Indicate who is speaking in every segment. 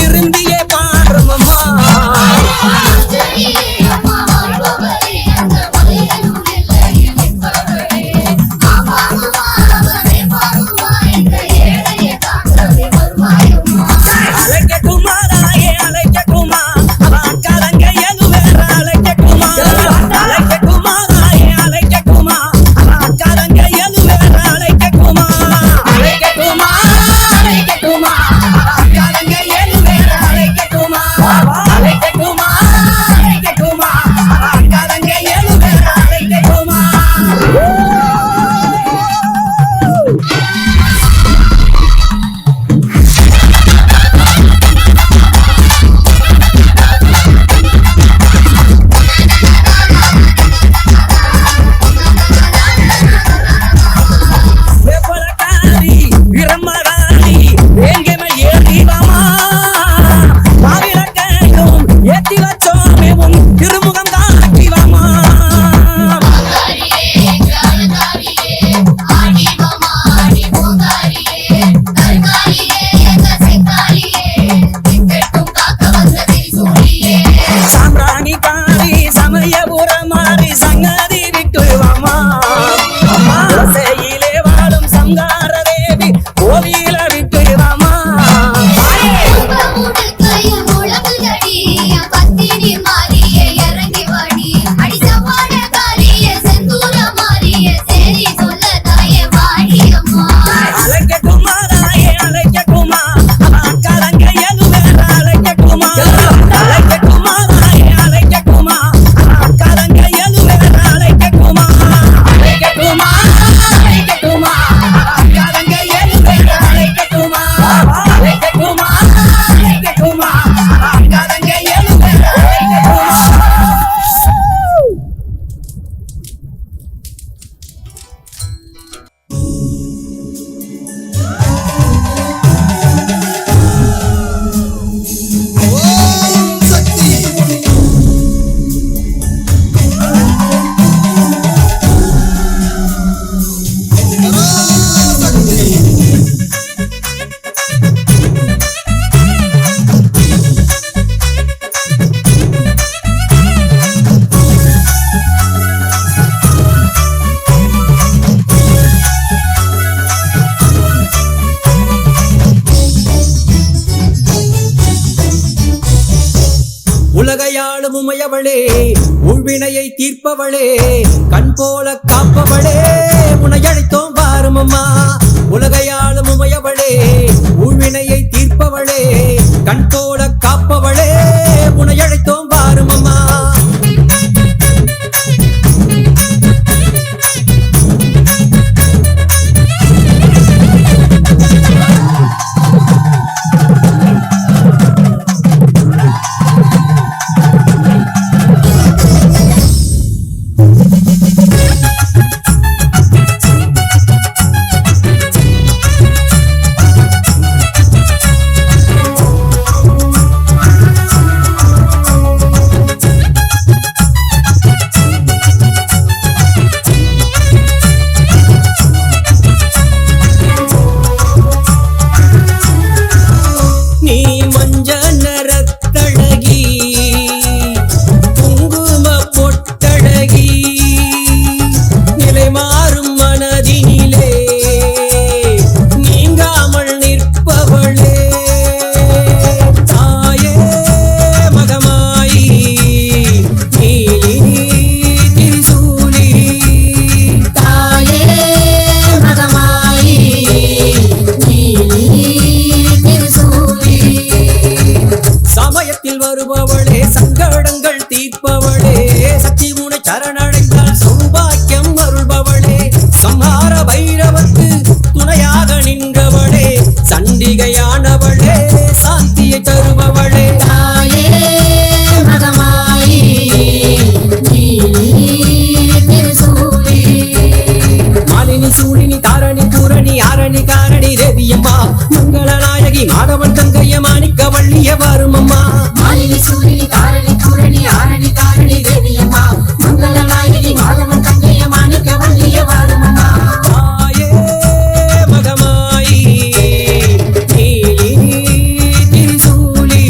Speaker 1: விரும்பியே பாடுறோம் அம்மா.
Speaker 2: உலகையாளும் உமையவளே, உள்வினையை தீர்ப்பவளே, கண் போல காப்பவளே, உனையழைத்தோம் வாரும் அம்மா. உலகையாளும் உமையவளே, உள்வினையை தீர்ப்பவளே, கண் போல காப்பவளே, உனையழைத்தோம் வாரும் அம்மா. வருபவளே, சங்கடங்கள் தீர்ப்பவளே, சக்தி முனை சரணடைந்தால் சௌபாக்கியம் அருள்பவளே, சம்ஹார பைரவர்க்கு துணையாக நின்றவளே, சண்டிகையானவளே, சாந்தியை தருபவளே, தாயே மகமாயி மாலினி சூழினி தாரணி பூரணி ஆரணி காரணி தேவியம்மா, மங்களநாயகி மாதவன் தங்கைய மாணிக்க வள்ளிய வரும் அம்மா. மாலினி சூழினி தாரணி பூரணி ஆரணி காரணி தேவியம்மா, மங்களநாயகி மாதவன் தங்கைய மாணிக்க வள்ளிய வரும் அம்மா. தாயே மகமாயி திரிசூலி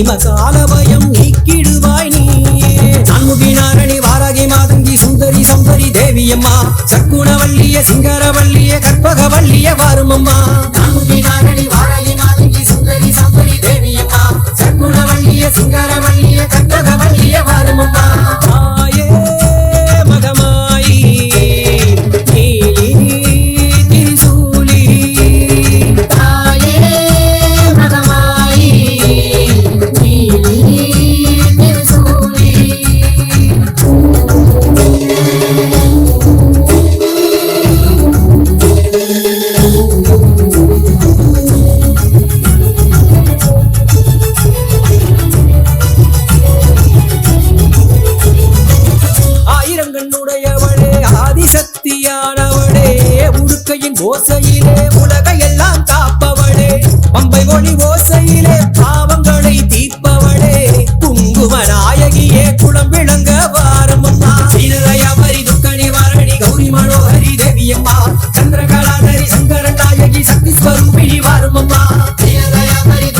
Speaker 2: பீமகால பயம் நீக்கிடுவாய் நீயே நான்முகி நாரணி வாராகி மாதங்கி சுந்தரி சம்பரி தேவியம்மா சக்குணவல்லிய சிங்கரவல்லிய கற்பகவல்லிய வாருமம்மா நான்முகி நாரணி வாராகி மாதங்கி சுந்தரி சம்பரி தேவியம்மா சக்குணவல்லிய சிங்கரவல்லிய கற்பகவல்லிய வாருமம்மா மாயே மகமாயி நீலி திரிசூலி தாயே மகமாயி நீலி திரிசூலி ஆயிரங்கண்ணுடையவளே ஆதிசக்தியானவளே உடுக்கையின் ஓசையிலே உலகையெல்லாம் காப்பவளே பம்பை ஒளி ஓசையிலே பாவங்களை தீர்ப்பவளே குங்கும நாயகியே குளம் விளங்க வாரமம்மா ஸ்ரீதயவரி துக்கணி வாரணி கௌரி மனோஹரி தேவியம்மா சந்திரகலாதரி சங்கர நாயகி சக்தி ஸ்வரூபிணி வாருமம்மா ஸ்ரீதயவரி